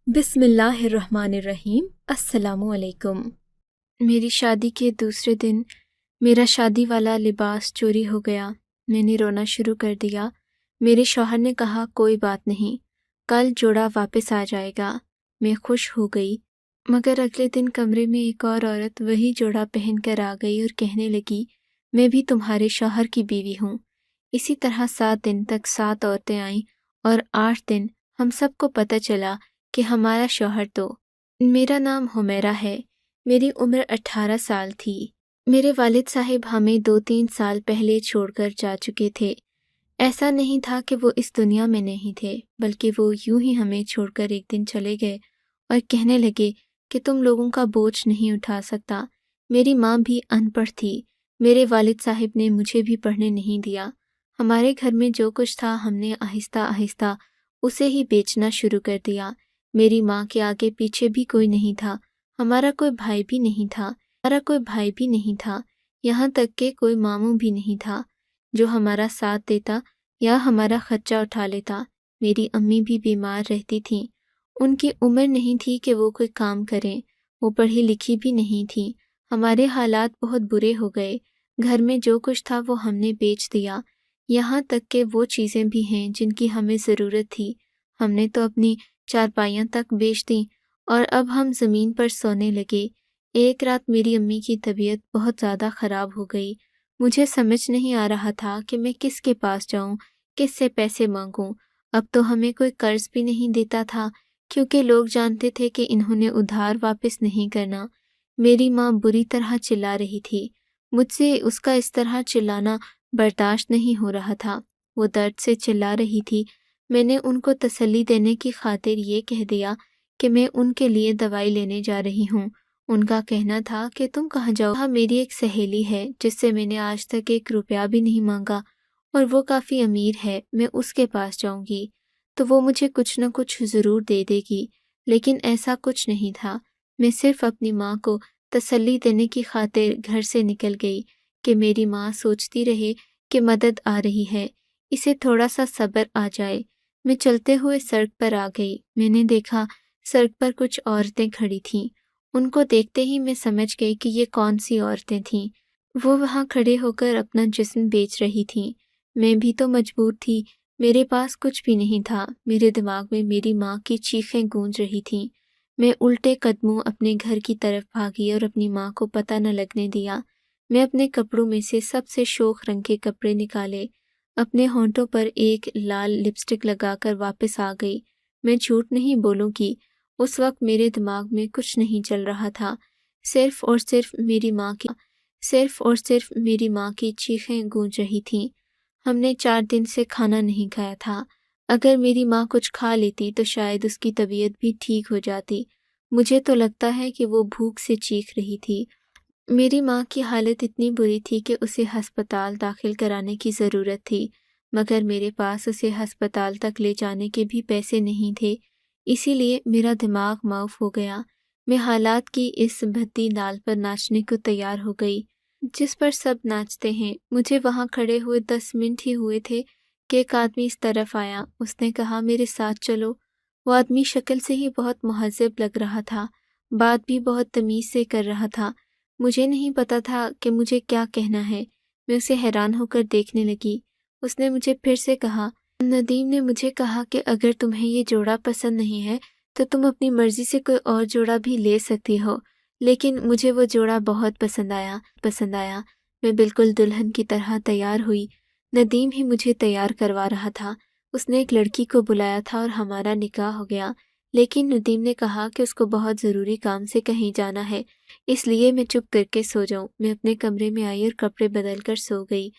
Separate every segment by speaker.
Speaker 1: بسم اللہ الرحمن الرحیم۔ السلام علیکم۔ میری شادی کے دوسرے دن میرا شادی والا لباس چوری ہو گیا۔ میں نے رونا شروع کر دیا۔ میرے شوہر نے کہا کوئی بات نہیں، کل جوڑا واپس آ جائے گا۔ میں خوش ہو گئی، مگر اگلے دن کمرے میں ایک اور عورت وہی جوڑا پہن کر آ گئی اور کہنے لگی میں بھی تمہارے شوہر کی بیوی ہوں۔ اسی طرح 7 دن تک 7 عورتیں آئیں اور 8 دن ہم سب کو پتہ چلا کہ ہمارا شوہر تو۔ میرا نام حمیرہ ہے، میری عمر 18 سال تھی۔ میرے والد صاحب ہمیں 2-3 سال پہلے چھوڑ کر جا چکے تھے۔ ایسا نہیں تھا کہ وہ اس دنیا میں نہیں تھے، بلکہ وہ یوں ہی ہمیں چھوڑ کر ایک دن چلے گئے اور کہنے لگے کہ تم لوگوں کا بوجھ نہیں اٹھا سکتا۔ میری ماں بھی ان پڑھ تھی، میرے والد صاحب نے مجھے بھی پڑھنے نہیں دیا۔ ہمارے گھر میں جو کچھ تھا ہم نے آہستہ آہستہ اسے ہی بیچنا شروع کر دیا۔ میری ماں کے آگے پیچھے بھی کوئی نہیں تھا، ہمارا کوئی بھائی بھی نہیں تھا، یہاں تک کہ کوئی ماموں بھی نہیں تھا جو ہمارا ساتھ دیتا یا ہمارا خرچہ اٹھا لیتا۔ میری امی بھی بیمار رہتی تھیں، ان کی عمر نہیں تھی کہ وہ کوئی کام کریں، وہ پڑھی لکھی بھی نہیں تھیں۔ ہمارے حالات بہت برے ہو گئے، گھر میں جو کچھ تھا وہ ہم نے بیچ دیا، یہاں تک کہ وہ چیزیں بھی ہیں جن کی ہمیں ضرورت تھی ہم نے تو اپنی چارپائیاں تک بیچ دیں اور اب ہم زمین پر سونے لگے۔ ایک رات میری امی کی طبیعت بہت زیادہ خراب ہو گئی۔ مجھے سمجھ نہیں آ رہا تھا کہ میں کس کے پاس جاؤں، کس سے پیسے مانگوں۔ اب تو ہمیں کوئی قرض بھی نہیں دیتا تھا کیونکہ لوگ جانتے تھے کہ انہوں نے ادھار واپس نہیں کرنا۔ میری ماں بری طرح چلا رہی تھی، مجھ سے اس کا اس طرح چلانا برداشت نہیں ہو رہا تھا۔ وہ درد سے چلا رہی تھی۔ میں نے ان کو تسلی دینے کی خاطر یہ کہہ دیا کہ میں ان کے لیے دوائی لینے جا رہی ہوں۔ ان کا کہنا تھا کہ تم کہاں جاؤ؟ ہاں، میری ایک سہیلی ہے جس سے میں نے آج تک 1 روپیہ بھی نہیں مانگا اور وہ کافی امیر ہے، میں اس کے پاس جاؤں گی تو وہ مجھے کچھ نہ کچھ ضرور دے دے گی۔ لیکن ایسا کچھ نہیں تھا۔ میں صرف اپنی ماں کو تسلی دینے کی خاطر گھر سے نکل گئی کہ میری ماں سوچتی رہے کہ مدد آ رہی ہے، اسے تھوڑا سا صبر آ جائے۔ میں چلتے ہوئے سڑک پر آ گئی۔ میں نے دیکھا سڑک پر کچھ عورتیں کھڑی تھیں۔ ان کو دیکھتے ہی میں سمجھ گئی کہ یہ کون سی عورتیں تھیں۔ وہ وہاں کھڑے ہو کر اپنا جسم بیچ رہی تھیں۔ میں بھی تو مجبور تھی، میرے پاس کچھ بھی نہیں تھا۔ میرے دماغ میں میری ماں کی چیخیں گونج رہی تھیں۔ میں الٹے قدموں اپنے گھر کی طرف بھاگی اور اپنی ماں کو پتہ نہ لگنے دیا۔ میں اپنے کپڑوں میں سے سب سے شوخ رنگ کے کپڑے نکالے، اپنے ہونٹوں پر ایک لال لپسٹک لگا کر واپس آ گئی۔ میں جھوٹ نہیں بولوں گی، اس وقت میرے دماغ میں کچھ نہیں چل رہا تھا، صرف اور صرف میری ماں کی چیخیں گونج رہی تھیں۔ ہم نے 4 دن سے کھانا نہیں کھایا تھا۔ اگر میری ماں کچھ کھا لیتی تو شاید اس کی طبیعت بھی ٹھیک ہو جاتی۔ مجھے تو لگتا ہے کہ وہ بھوک سے چیخ رہی تھی۔ میری ماں کی حالت اتنی بری تھی کہ اسے ہسپتال داخل کرانے کی ضرورت تھی، مگر میرے پاس اسے ہسپتال تک لے جانے کے بھی پیسے نہیں تھے، اسی لیے میرا دماغ معاف ہو گیا۔ میں حالات کی اس بھدی نال پر ناچنے کو تیار ہو گئی جس پر سب ناچتے ہیں۔ مجھے وہاں کھڑے ہوئے 10 منٹ ہی ہوئے تھے کہ ایک آدمی اس طرف آیا۔ اس نے کہا میرے ساتھ چلو۔ وہ آدمی شکل سے ہی بہت مہذب لگ رہا تھا، بات بھی بہت تمیز سے کر رہا تھا۔ مجھے نہیں پتا تھا کہ مجھے کیا کہنا ہے۔ میں اسے حیران ہو کر دیکھنے لگی۔ اس نے مجھے پھر سے کہا، ندیم نے مجھے کہا کہ اگر تمہیں یہ جوڑا پسند نہیں ہے تو تم اپنی مرضی سے کوئی اور جوڑا بھی لے سکتی ہو، لیکن مجھے وہ جوڑا بہت پسند آیا۔ میں بالکل دلہن کی طرح تیار ہوئی۔ ندیم ہی مجھے تیار کروا رہا تھا۔ اس نے ایک لڑکی کو بلایا تھا اور ہمارا نکاح ہو گیا، لیکن ندیم نے کہا کہ اس کو بہت ضروری کام سے کہیں جانا ہے، اس لیے میں چپ کر کے سو جاؤں۔ میں اپنے کمرے میں آئی اور کپڑے بدل کر سو گئی۔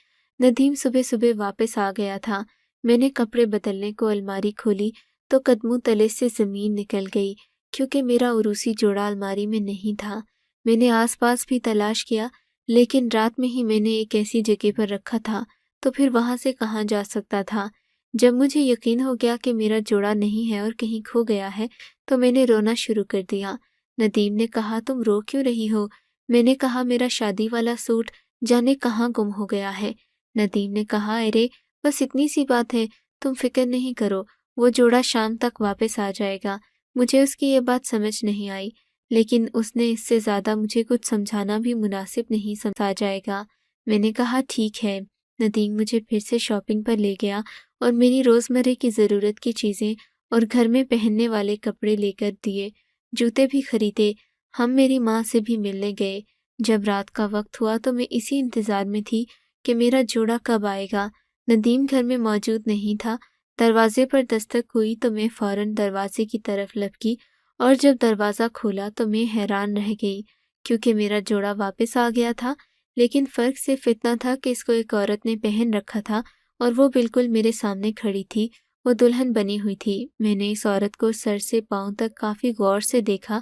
Speaker 1: ندیم صبح صبح واپس آ گیا تھا۔ میں نے کپڑے بدلنے کو الماری کھولی تو قدموں تلے سے زمین نکل گئی کیونکہ میرا عروسی جوڑا الماری میں نہیں تھا۔ میں نے آس پاس بھی تلاش کیا، لیکن رات میں ہی میں نے ایک ایسی جگہ پر رکھا تھا تو پھر وہاں سے کہاں جا سکتا تھا۔ جب مجھے یقین ہو گیا کہ میرا جوڑا نہیں ہے اور کہیں کھو گیا ہے تو میں نے رونا شروع کر دیا۔ ندیم نے کہا تم رو کیوں رہی ہو؟ میں نے کہا میرا شادی والا سوٹ جانے کہاں گم ہو گیا ہے۔ ندیم نے کہا ارے بس اتنی سی بات ہے، تم فکر نہیں کرو، وہ جوڑا شام تک واپس آ جائے گا۔ مجھے اس کی یہ بات سمجھ نہیں آئی، لیکن اس نے اس سے زیادہ مجھے کچھ سمجھانا بھی مناسب نہیں سمجھا جائے گا۔ میں نے کہا ٹھیک ہے۔ ندیم مجھے پھر سے شاپنگ پر لے گیا اور میری روزمرہ کی ضرورت کی چیزیں اور گھر میں پہننے والے کپڑے لے کر دیے، جوتے بھی خریدے۔ ہم میری ماں سے بھی ملنے گئے۔ جب رات کا وقت ہوا تو میں اسی انتظار میں تھی کہ میرا جوڑا کب آئے گا۔ ندیم گھر میں موجود نہیں تھا۔ دروازے پر دستک ہوئی تو میں فوراً دروازے کی طرف لپکی اور جب دروازہ کھولا تو میں حیران رہ گئی کیونکہ میرا جوڑا واپس آ گیا تھا، لیکن فرق صرف اتنا تھا کہ اس کو ایک عورت نے پہن رکھا تھا اور وہ بالکل میرے سامنے کھڑی تھی۔ وہ دلہن بنی ہوئی تھی۔ میں نے اس عورت کو سر سے پاؤں تک کافی غور سے دیکھا،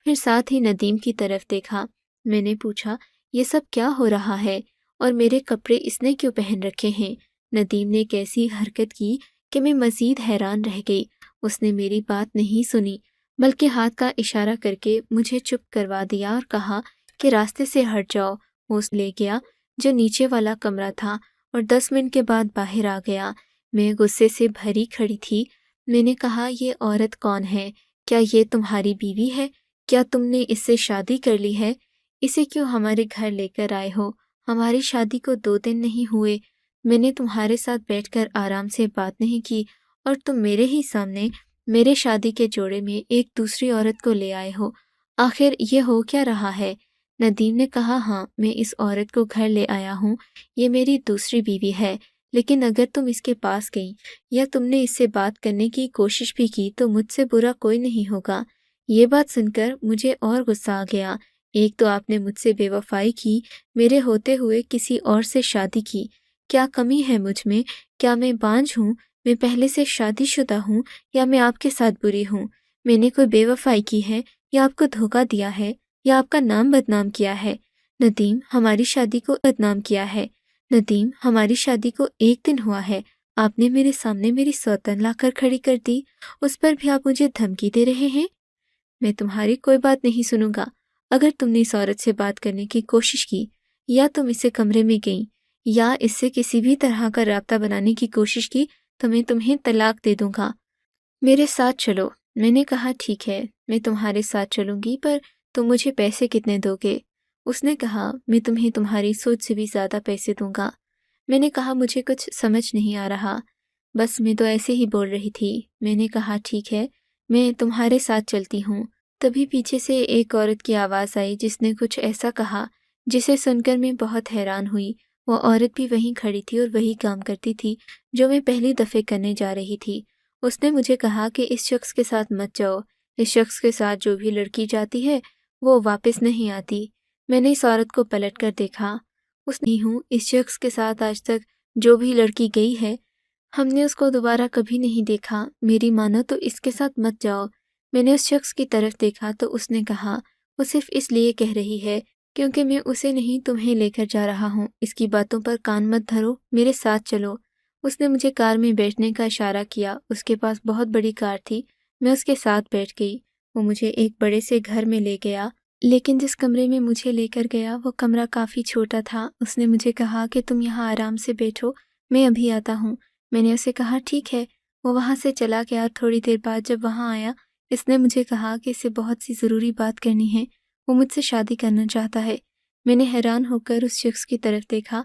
Speaker 1: پھر ساتھ ہی ندیم کی طرف دیکھا۔ میں نے پوچھا یہ سب کیا ہو رہا ہے اور میرے کپڑے اس نے کیوں پہن رکھے ہیں؟ ندیم نے ایک ایسی حرکت کی کہ میں مزید حیران رہ گئی۔ اس نے میری بات نہیں سنی بلکہ ہاتھ کا اشارہ کر کے مجھے چپ کروا دیا اور کہا کہ راستے سے ہٹ جاؤ۔ وہ اس لے گیا جو نیچے والا کمرہ تھا اور 10 منٹ کے بعد باہر آ گیا۔ میں غصے سے بھری کھڑی تھی۔ میں نے کہا یہ عورت کون ہے؟ کیا یہ تمہاری بیوی ہے؟ کیا تم نے اس سے شادی کر لی ہے؟ اسے کیوں ہمارے گھر لے کر آئے ہو؟ ہماری شادی کو 2 دن نہیں ہوئے۔ میں نے تمہارے ساتھ بیٹھ کر آرام سے بات نہیں کی اور تم میرے ہی سامنے میرے شادی کے جوڑے میں ایک دوسری عورت کو لے آئے ہو۔ آخر یہ ہو کیا رہا ہے؟ ندیم نے کہا ہاں میں اس عورت کو گھر لے آیا ہوں، یہ میری دوسری بیوی ہے، لیکن اگر تم اس کے پاس گئی یا تم نے اس سے بات کرنے کی کوشش بھی کی تو مجھ سے برا کوئی نہیں ہوگا۔ یہ بات سن کر مجھے اور غصہ آ گیا۔ ایک تو آپ نے مجھ سے بے وفائی کی، میرے ہوتے ہوئے کسی اور سے شادی کی۔ کیا کمی ہے مجھ میں؟ کیا میں بانجھ ہوں؟ میں پہلے سے شادی شدہ ہوں یا میں آپ کے ساتھ بری ہوں؟ میں نے کوئی بے وفائی کی ہے یا آپ کو دھوکہ دیا ہے یا آپ کا نام بدنام کیا ہے؟ ندیم ہماری شادی کو بدنام کیا ہے۔ ندیم ہماری شادی کو 1 دن ہوا ہے، آپ نے میرے سامنے میری سوتن لا کر کھڑی کر دی، اس پر بھی آپ مجھے دھمکی دے رہے ہیں۔ میں تمہاری کوئی بات نہیں سنوں گا۔ اگر تم نے اس عورت سے بات کرنے کی کوشش کی یا تم اسے کمرے میں گئیں یا اس سے کسی بھی طرح کا رابطہ بنانے کی کوشش کی تو میں تمہیں طلاق دے دوں گا۔ میرے ساتھ چلو۔ میں نے کہا ٹھیک ہے میں تمہارے ساتھ چلوں گی، پر تم مجھے پیسے کتنے دو گے؟ اس نے کہا میں تمہیں تمہاری سوچ سے بھی زیادہ پیسے دوں گا۔ میں نے کہا مجھے کچھ سمجھ نہیں آ رہا، بس میں تو ایسے ہی بول رہی تھی۔ میں نے کہا ٹھیک ہے میں تمہارے ساتھ چلتی ہوں۔ تبھی پیچھے سے ایک عورت کی آواز آئی جس نے کچھ ایسا کہا جسے سن کر میں بہت حیران ہوئی۔ وہ عورت بھی وہیں کھڑی تھی اور وہی کام کرتی تھی جو میں پہلی دفعہ کرنے جا رہی تھی۔ اس نے مجھے کہا کہ اس شخص کے ساتھ مت جاؤ، اس شخص کے ساتھ جو بھی لڑکی جاتی ہے وہ واپس نہیں آتی۔ میں نے اس عورت کو پلٹ کر دیکھا۔ اس نہیں ہوں، اس شخص کے ساتھ آج تک جو بھی لڑکی گئی ہے ہم نے اس کو دوبارہ کبھی نہیں دیکھا۔ میری مانو تو اس کے ساتھ مت جاؤ۔ میں نے اس شخص کی طرف دیکھا تو اس نے کہا وہ صرف اس لیے کہہ رہی ہے کیونکہ میں اسے نہیں تمہیں لے کر جا رہا ہوں۔ اس کی باتوں پر کان مت دھرو، میرے ساتھ چلو۔ اس نے مجھے کار میں بیٹھنے کا اشارہ کیا۔ اس کے پاس بہت بڑی کار تھی۔ میں اس کے ساتھ بیٹھ گئی۔ وہ مجھے ایک بڑے سے گھر میں لے گیا، لیکن جس کمرے میں مجھے لے کر گیا وہ کمرہ کافی چھوٹا تھا۔ اس نے مجھے کہا کہ تم یہاں آرام سے بیٹھو، میں ابھی آتا ہوں۔ میں نے اسے کہا ٹھیک ہے۔ وہ وہاں سے چلا گیا اور تھوڑی دیر بعد جب وہاں آیا اس نے مجھے کہا کہ اسے بہت سی ضروری بات کرنی ہے، وہ مجھ سے شادی کرنا چاہتا ہے۔ میں نے حیران ہو کر اس شخص کی طرف دیکھا۔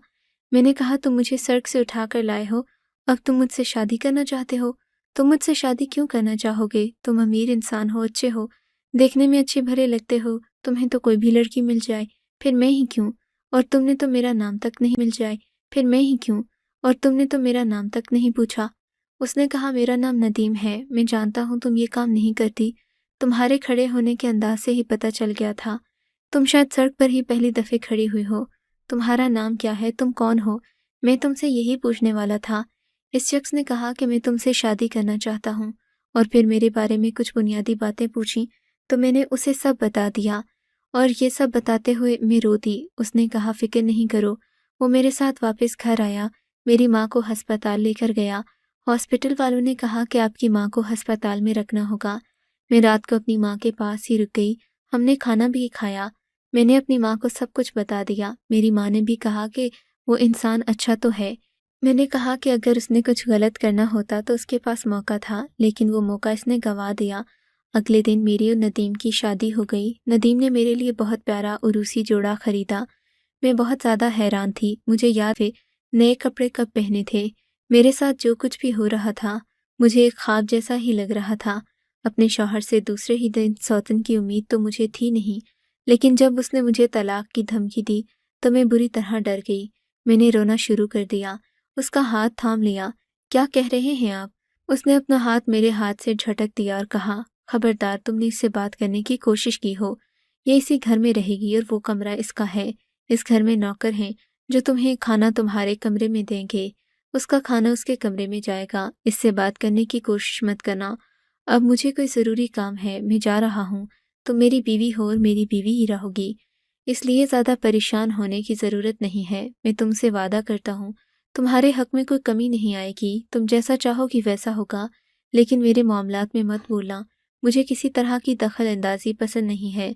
Speaker 1: میں نے کہا تم مجھے سڑک سے اٹھا کر لائے ہو، اب تم مجھ سے شادی کرنا چاہتے ہو؟ تم مجھ سے شادی کیوں کرنا چاہو گے؟ تم امیر انسان ہو، اچھے ہو، دیکھنے میں اچھے بھرے لگتے ہو، تمہیں تو کوئی بھی لڑکی مل جائے، پھر میں ہی کیوں؟ اور تم نے تو میرا نام تک نہیں مل جائے، پھر میں ہی کیوں؟ اور تم نے تو میرا نام تک نہیں پوچھا۔ اس نے کہا میرا نام ندیم ہے، میں جانتا ہوں تم یہ کام نہیں کرتی، تمہارے کھڑے ہونے کے انداز سے ہی پتہ چل گیا تھا، تم شاید سڑک پر ہی پہلی دفعہ کھڑی ہوئی ہو۔ تمہارا نام کیا ہے؟ تم کون ہو؟ میں تم سے یہی پوچھنے والا تھا۔ اس شخص نے کہا کہ میں تم سے شادی کرنا چاہتا ہوں، اور پھر میرے بارے میں کچھ بنیادی باتیں پوچھیں تو میں نے اسے سب بتا دیا، اور یہ سب بتاتے ہوئے میں رو دی۔ اس نے کہا فکر نہیں کرو۔ وہ میرے ساتھ واپس گھر آیا، میری ماں کو ہسپتال لے کر گیا۔ ہاسپٹل والوں نے کہا کہ آپ کی ماں کو ہسپتال میں رکھنا ہوگا۔ میں رات کو اپنی ماں کے پاس ہی رک گئی۔ ہم نے کھانا بھی کھایا۔ میں نے اپنی ماں کو سب کچھ بتا دیا۔ میری ماں نے بھی کہا کہ وہ انسان اچھا تو ہے۔ میں نے کہا کہ اگر اس نے کچھ غلط کرنا ہوتا تو اس کے پاس موقع تھا، لیکن وہ موقع اس نے گنوا دیا۔ اگلے دن میری اور ندیم کی شادی ہو گئی۔ ندیم نے میرے لیے بہت پیارا عروسی جوڑا خریدا۔ میں بہت زیادہ حیران تھی۔ مجھے یاد ہے نئے کپڑے کب پہنے تھے۔ میرے ساتھ جو کچھ بھی ہو رہا تھا مجھے ایک خواب جیسا ہی لگ رہا تھا۔ اپنے شوہر سے دوسرے ہی دن سوتن کی امید تو مجھے تھی نہیں، لیکن جب اس نے مجھے طلاق کی دھمکی دی تو میں بری طرح ڈر گئی۔ میں نے رونا شروع کر دیا۔ اس کا ہاتھ تھام لیا۔ کیا کہہ رہے ہیں آپ؟ اس نے اپنا ہاتھ میرے ہاتھ سے جھٹک دیا اور کہا، خبردار تم نے اس سے بات کرنے کی کوشش کی ہو، یہ اسی گھر میں رہے گی اور وہ کمرہ اس کا ہے۔ اس گھر میں نوکر ہیں جو تمہیں کھانا تمہارے کمرے میں دیں گے، اس کا کھانا اس کے کمرے میں جائے گا۔ اس سے بات کرنے کی کوشش مت کرنا۔ اب مجھے کوئی ضروری کام ہے، میں جا رہا ہوں۔ تم میری بیوی ہو اور میری بیوی ہی رہو گی، اس لیے زیادہ پریشان ہونے کی ضرورت نہیں ہے۔ میں تم سے وعدہ کرتا ہوں تمہارے حق میں کوئی کمی نہیں آئے گی، تم جیسا چاہو گی ویسا ہوگا، لیکن میرے معاملات میں مت بولنا۔ مجھے کسی طرح کی دخل اندازی پسند نہیں ہے۔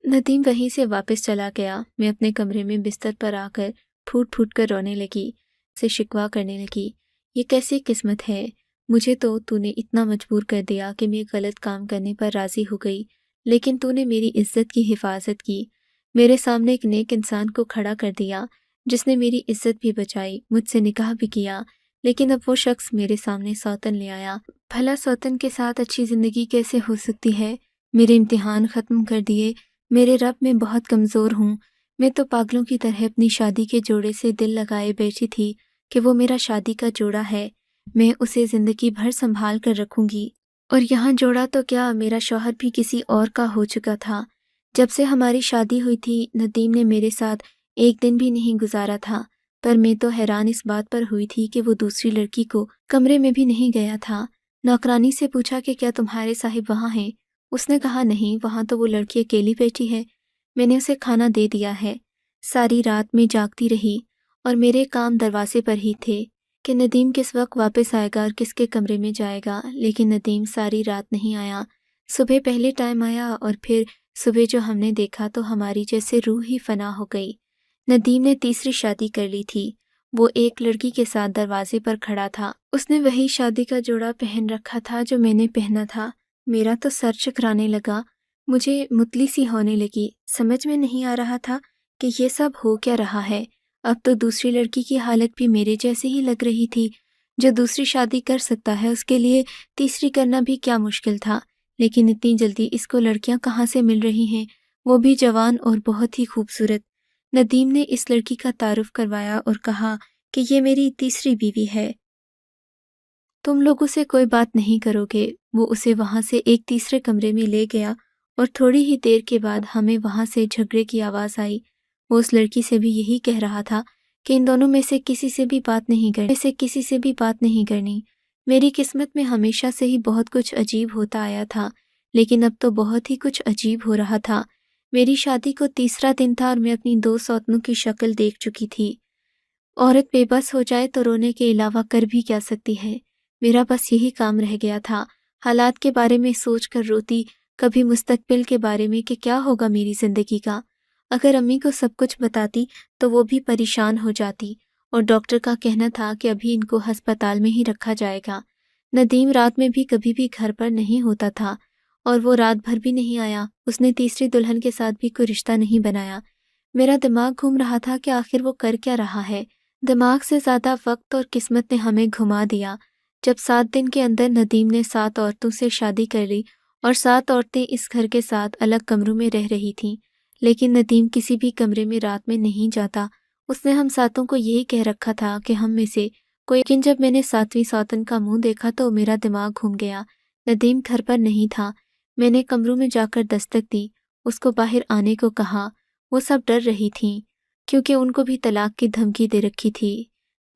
Speaker 1: ندیم وہیں سے واپس چلا گیا۔ میں اپنے کمرے میں بستر پر آ کر پھوٹ پھوٹ کر رونے لگی، سے شکوہ کرنے لگی۔ یہ کیسی قسمت ہے، مجھے تو نے اتنا مجبور کر دیا کہ میں غلط کام کرنے پر راضی ہو گئی، لیکن تو نے میری عزت کی حفاظت کی، میرے سامنے ایک نیک انسان کو کھڑا کر دیا جس نے میری عزت بھی بچائی، مجھ سے نکاح بھی کیا، لیکن اب وہ شخص میرے سامنے سوتن لے آیا۔ بھلا سوتن کے ساتھ اچھی زندگی کیسے ہو سکتی ہے؟ میرے امتحان ختم کر دیے، میرے رب میں بہت کمزور ہوں۔ میں تو پاگلوں کی طرح اپنی شادی کے جوڑے سے دل لگائے بیٹھی تھی کہ وہ میرا شادی کا جوڑا ہے، میں اسے زندگی بھر سنبھال کر رکھوں گی۔ اور یہاں جوڑا تو کیا، میرا شوہر بھی کسی اور کا ہو چکا تھا۔ جب سے ہماری شادی ہوئی تھی ندیم نے میرے ساتھ ایک دن بھی نہیں گزارا تھا، پر میں تو حیران اس بات پر ہوئی تھی کہ وہ دوسری لڑکی کو کمرے میں بھی نہیں گیا تھا۔ نوکرانی سے پوچھا کہ کیا تمہارے صاحب وہاں ہیں؟ اس نے کہا نہیں، وہاں تو وہ لڑکی اکیلی بیٹھی ہے۔ میں نے اسے کھانا دے دیا ہے۔ ساری رات میں جاگتی رہی اور میرے کام دروازے پر ہی تھے کہ ندیم کس وقت واپس آئے گا اور کس کے کمرے میں جائے گا، لیکن ندیم ساری رات نہیں آیا۔ صبح پہلے ٹائم آیا اور پھر صبح جو ہم نے دیکھا تو ہماری جیسے روح ہی فنا ہو گئی۔ ندیم نے تیسری شادی کر لی تھی۔ وہ ایک لڑکی کے ساتھ دروازے پر کھڑا تھا۔ اس نے وہی شادی کا جوڑا پہن رکھا تھا جو میں نے پہنا تھا۔ میرا تو سر چکرانے لگا، مجھے متلی سی ہونے لگی۔ سمجھ میں نہیں آ رہا تھا کہ یہ سب ہو کیا رہا ہے۔ اب تو دوسری لڑکی کی حالت بھی میرے جیسے ہی لگ رہی تھی۔ جو دوسری شادی کر سکتا ہے اس کے لیے تیسری کرنا بھی کیا مشکل تھا، لیکن اتنی جلدی اس کو لڑکیاں کہاں سے مل رہی ہیں، وہ بھی جوان اور بہت ہی خوبصورت۔ ندیم نے اس لڑکی کا تعارف کروایا اور کہا کہ یہ میری تیسری بیوی ہے، تم لوگ اسے کوئی بات نہیں کرو گے۔ وہ اسے وہاں سے ایک تیسرے کمرے میں لے گیا اور تھوڑی ہی دیر کے بعد ہمیں وہاں سے جھگڑے کی آواز آئی۔ وہ اس لڑکی سے بھی یہی کہہ رہا تھا کہ ان دونوں میں سے کسی سے بھی بات نہیں کرنی۔ میری قسمت میں ہمیشہ سے ہی بہت کچھ عجیب ہوتا آیا تھا، لیکن اب تو بہت ہی کچھ عجیب ہو رہا تھا۔ میری شادی کو تیسرا دن تھا اور میں اپنی 2 سوتنوں کی شکل دیکھ چکی تھی۔ عورت بے بس ہو جائے تو رونے کے علاوہ کر بھی کیا سکتی ہے؟ میرا بس یہی کام رہ گیا تھا، حالات کے بارے میں سوچ کر روتی، کبھی مستقبل کے بارے میں کہ کیا ہوگا میری زندگی کا۔ اگر امی کو سب کچھ بتاتی تو وہ بھی پریشان ہو جاتی، اور ڈاکٹر کا کہنا تھا کہ ابھی ان کو ہسپتال میں ہی رکھا جائے گا۔ ندیم رات میں بھی کبھی بھی گھر پر نہیں ہوتا تھا اور وہ رات بھر بھی نہیں آیا۔ اس نے تیسری دلہن کے ساتھ بھی کوئی رشتہ نہیں بنایا۔ میرا دماغ گھوم رہا تھا کہ آخر وہ کر کیا رہا ہے۔ دماغ سے زیادہ وقت اور قسمت نے ہمیں گھما دیا۔ جب 7 دن کے اندر ندیم نے 7 عورتوں سے شادی کر لی اور 7 عورتیں اس گھر کے ساتھ الگ کمروں میں رہ رہی تھیں، لیکن ندیم کسی بھی کمرے میں رات میں نہیں جاتا۔ اس نے ہم ساتوں کو یہی کہہ رکھا تھا کہ ہم میں سے کوئی، لیکن جب میں نے 7ویں سوتن کا منہ دیکھا تو میرا دماغ گھوم گیا۔ ندیم گھر پر نہیں تھا۔ میں نے کمروں میں جا کر دستک دی، اس کو باہر آنے کو کہا۔ وہ سب ڈر رہی تھیں کیونکہ ان کو بھی طلاق کی دھمکی دے رکھی تھی۔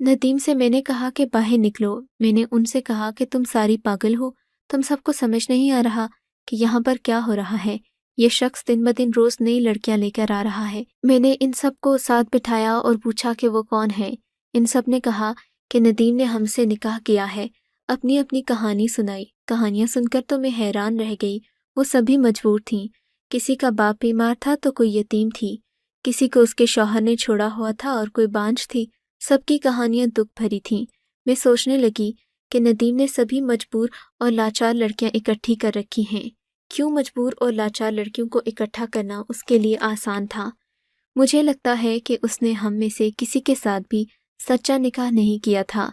Speaker 1: ندیم سے میں نے کہا کہ باہر نکلو۔ میں نے ان سے کہا کہ تم ساری پاگل ہو، تم سب کو سمجھ نہیں آ رہا کہ یہاں پر کیا ہو رہا ہے؟ یہ شخص دن بدن روز نئی لڑکیاں لے کر آ رہا ہے۔ میں نے ان سب کو ساتھ بٹھایا اور پوچھا کہ وہ کون ہے۔ ان سب نے کہا کہ ندیم نے ہم سے نکاح کیا ہے۔ اپنی اپنی کہانی سنائی۔ کہانیاں سن کر تو میں حیران رہ گئی۔ وہ سبھی مجبور تھیں۔ کسی کا باپ بیمار تھا تو کوئی یتیم تھی، کسی کو اس کے شوہر نے چھوڑا ہوا تھا اور کوئی بانجھ تھی۔ سب کی کہانیاں دکھ بھری تھیں۔ میں سوچنے لگی کہ ندیم نے سبھی مجبور اور لاچار لڑکیاں اکٹھی کر رکھی ہیں۔ کیوں مجبور اور لاچار لڑکیوں کو اکٹھا کرنا اس کے لیے آسان تھا۔ مجھے لگتا ہے کہ اس نے ہم میں سے کسی کے ساتھ بھی سچا نکاح نہیں کیا تھا،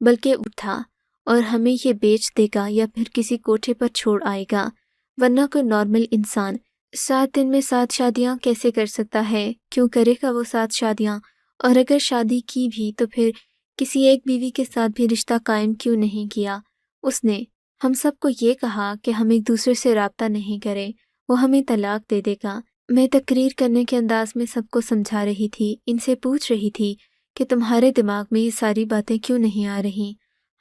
Speaker 1: بلکہ تھا اور ہمیں یہ بیچ دے گا یا پھر کسی کوٹھے پر چھوڑ آئے گا، ورنہ کوئی نارمل انسان 7 دن میں 7 شادیاں کیسے کر سکتا ہے؟ کیوں کرے گا وہ 7 شادیاں؟ اور اگر شادی کی بھی تو پھر کسی ایک بیوی کے ساتھ بھی رشتہ قائم کیوں نہیں کیا؟ اس نے ہم سب کو یہ کہا کہ ہم ایک دوسرے سے رابطہ نہیں کریں، وہ ہمیں طلاق دے دے گا۔ میں تقریر کرنے کے انداز میں سب کو سمجھا رہی تھی، ان سے پوچھ رہی تھی کہ تمہارے دماغ میں یہ ساری باتیں کیوں نہیں آ رہی؟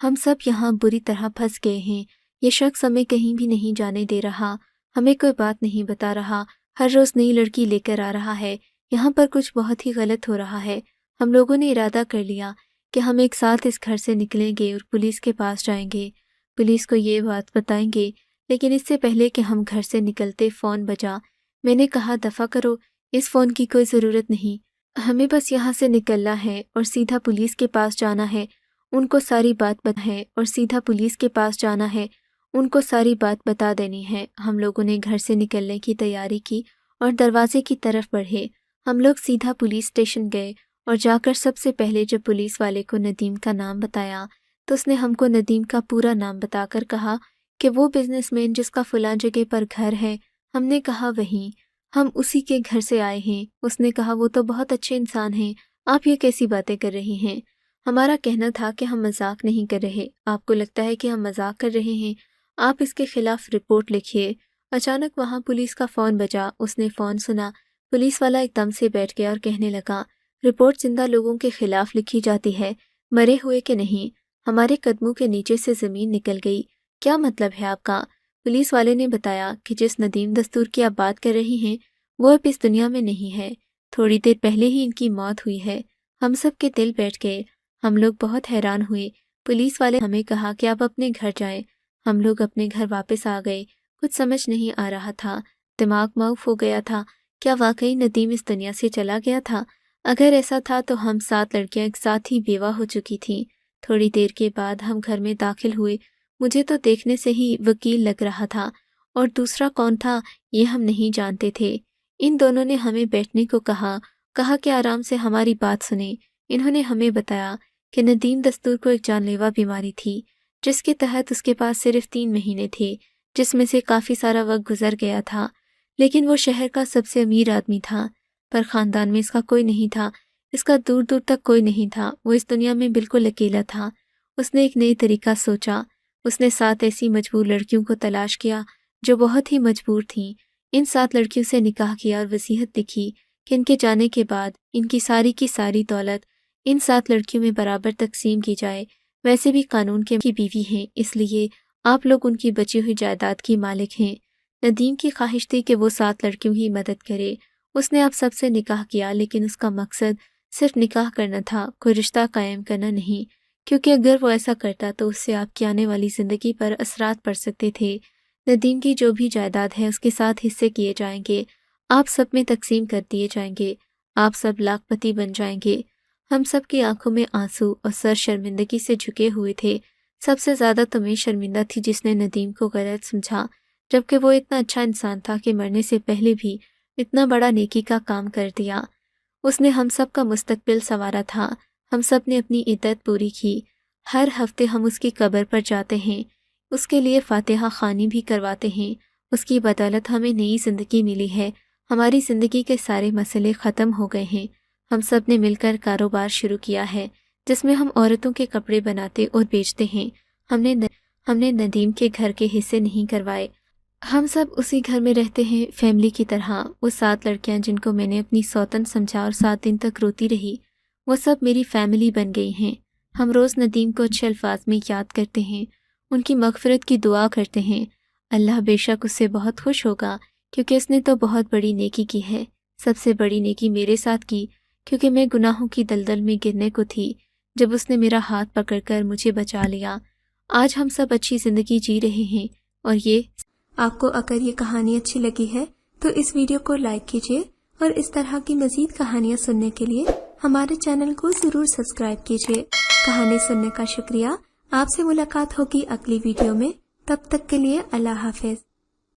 Speaker 1: ہم سب یہاں بری طرح پھنس گئے ہیں، یہ شخص ہمیں کہیں بھی نہیں جانے دے رہا، ہمیں کوئی بات نہیں بتا رہا، ہر روز نئی لڑکی لے کر آ رہا ہے، یہاں پر کچھ بہت ہی غلط ہو رہا ہے۔ ہم لوگوں نے ارادہ کر لیا کہ ہم ایک ساتھ اس گھر سے نکلیں گے اور پولیس کے پاس جائیں گے، پولیس کو یہ بات بتائیں گے، لیکن اس سے پہلے کہ ہم گھر سے نکلتے فون بجا۔ میں نے کہا دفع کرو، اس فون کی کوئی ضرورت نہیں، ہمیں بس یہاں سے نکلنا ہے اور سیدھا پولیس کے پاس جانا ہے، ان کو ساری بات ہے اور سیدھا پولیس کے پاس جانا ہے، ان کو ساری بات بتا دینی ہے۔ ہم لوگوں نے گھر سے نکلنے کی تیاری کی اور دروازے کی طرف بڑھے۔ ہم لوگ سیدھا پولیس اسٹیشن گئے اور جا کر سب سے پہلے جب پولیس والے کو ندیم کا نام بتایا تو اس نے ہم کو ندیم کا پورا نام بتا کر کہا کہ وہ بزنس مین جس کا فلاں جگہ پر گھر ہے۔ ہم نے کہا وہیں، ہم اسی کے گھر سے آئے ہیں۔ اس نے کہا وہ تو بہت اچھے انسان ہیں، آپ یہ کیسی باتیں کر رہی ہیں؟ ہمارا کہنا تھا کہ ہم مذاق نہیں کر رہے، آپ کو لگتا ہے کہ ہم مذاق کر رہے ہیں، آپ اس کے خلاف رپورٹ لکھیے۔ اچانک وہاں پولیس کا فون بجا، اس نے فون سنا، پولیس والا ایک دم سے بیٹھ گیا اور کہنے لگا رپورٹ زندہ لوگوں کے خلاف لکھی جاتی ہے، مرے ہوئے کہ نہیں۔ ہمارے قدموں کے نیچے سے زمین نکل گئی۔ کیا مطلب ہے آپ کا؟ پولیس والے نے بتایا کہ جس ندیم دستور کی آپ بات کر رہی ہیں وہ اب اس دنیا میں نہیں ہے، تھوڑی دیر پہلے ہی ان کی موت ہوئی ہے۔ ہم سب کے دل بیٹھ گئے، ہم لوگ بہت حیران ہوئے۔ پولیس والے ہمیں کہا کہ آپ اپنے گھر جائیں۔ ہم لوگ اپنے گھر واپس آ گئے، کچھ سمجھ نہیں آ رہا تھا، دماغ معاف ہو گیا تھا۔ کیا واقعی ندیم اس دنیا سے چلا گیا تھا؟ اگر ایسا تھا تو ہم 7 لڑکیاں ایک ساتھ ہی بیوہ ہو چکی تھیں۔ تھوڑی دیر کے بعد ہم گھر میں داخل ہوئے، مجھے تو دیکھنے سے ہی وکیل لگ رہا تھا، اور دوسرا کون تھا یہ ہم نہیں جانتے تھے۔ ان دونوں نے ہمیں بیٹھنے کو کہا کہ آرام سے ہماری بات سنیں۔ انہوں نے ہمیں بتایا کہ ندیم دستور کو ایک جان لیوا بیماری تھی جس کے تحت اس کے پاس صرف 3 مہینے تھے، جس میں سے کافی سارا وقت گزر گیا تھا، لیکن وہ شہر کا سب سے امیر آدمی تھا، پر خاندان میں اس کا کوئی نہیں تھا، اس کا دور دور تک کوئی نہیں تھا، وہ اس دنیا میں بالکل اکیلا تھا۔ اس نے ایک نئی طریقہ سوچا، اس نے 7 ایسی مجبور لڑکیوں کو تلاش کیا جو بہت ہی مجبور تھیں، ان 7 لڑکیوں سے نکاح کیا اور وصیت لکھی کہ ان کے جانے کے بعد ان کی ساری دولت ان 7 لڑکیوں میں برابر تقسیم کی جائے۔ ویسے بھی قانون کی بیوی ہیں، اس لیے آپ لوگ ان کی بچی ہوئی جائیداد کی مالک ہیں۔ ندیم کی خواہش تھی کہ وہ 7 لڑکیوں کی مدد کرے۔ اس نے آپ سب سے نکاح کیا، لیکن اس کا مقصد صرف نکاح کرنا تھا، کوئی رشتہ قائم کرنا نہیں، کیونکہ اگر وہ ایسا کرتا تو اس سے آپ کی آنے والی زندگی پر اثرات پڑ سکتے تھے۔ ندیم کی جو بھی جائیداد ہے اس کے ساتھ حصے کیے جائیں گے، آپ سب میں تقسیم کر دیے جائیں گے، آپ سب لاکھ پتی بن جائیں گے۔ ہم سب کی آنکھوں میں آنسو اور سر شرمندگی سے جھکے ہوئے تھے۔ سب سے زیادہ تو میں شرمندہ تھی جس نے ندیم کو غلط سمجھا، جبکہ وہ اتنا اچھا انسان تھا کہ مرنے سے پہلے بھی اتنا بڑا نیکی کا کام کر دیا۔ اس نے ہم سب کا مستقبل سنوارا تھا، ہم سب نے اپنی عدت پوری کی۔ ہر ہفتے ہم اس کی قبر پر جاتے ہیں، اس کے لیے فاتحہ خوانی بھی کرواتے ہیں۔ اس کی بدولت ہمیں نئی زندگی ملی ہے، ہماری زندگی کے سارے مسئلے ختم ہو گئے ہیں۔ ہم سب نے مل کر کاروبار شروع کیا ہے جس میں ہم عورتوں کے کپڑے بناتے اور بیچتے ہیں۔ ہم نے ندیم کے گھر کے حصے نہیں کروائے، ہم سب اسی گھر میں رہتے ہیں فیملی کی طرح۔ وہ 7 لڑکیاں جن کو میں نے اپنی سوتن سمجھا اور 7 دن تک روتی رہی، وہ سب میری فیملی بن گئی ہیں۔ ہم روز ندیم کو اچھے الفاظ میں یاد کرتے ہیں، ان کی مغفرت کی دعا کرتے ہیں۔ اللہ بے شک اس سے بہت خوش ہوگا، کیونکہ اس نے تو بہت بڑی نیکی کی ہے۔ سب سے بڑی نیکی میرے ساتھ کی، کیونکہ میں گناہوں کی دلدل میں گرنے کو تھی، جب اس نے میرا ہاتھ پکڑ کر مجھے بچا لیا۔ آج ہم سب اچھی زندگی جی رہے ہیں۔ اور یہ آپ کو اگر یہ کہانی اچھی لگی ہے تو اس ویڈیو کو لائک کیجیے، اور اس طرح کی مزید کہانیاں سننے کے لیے ہمارے چینل کو ضرور سبسکرائب کیجیے۔ کہانی سننے کا شکریہ۔ آپ سے ملاقات ہوگی اگلی ویڈیو میں، تب تک کے لیے اللہ حافظ۔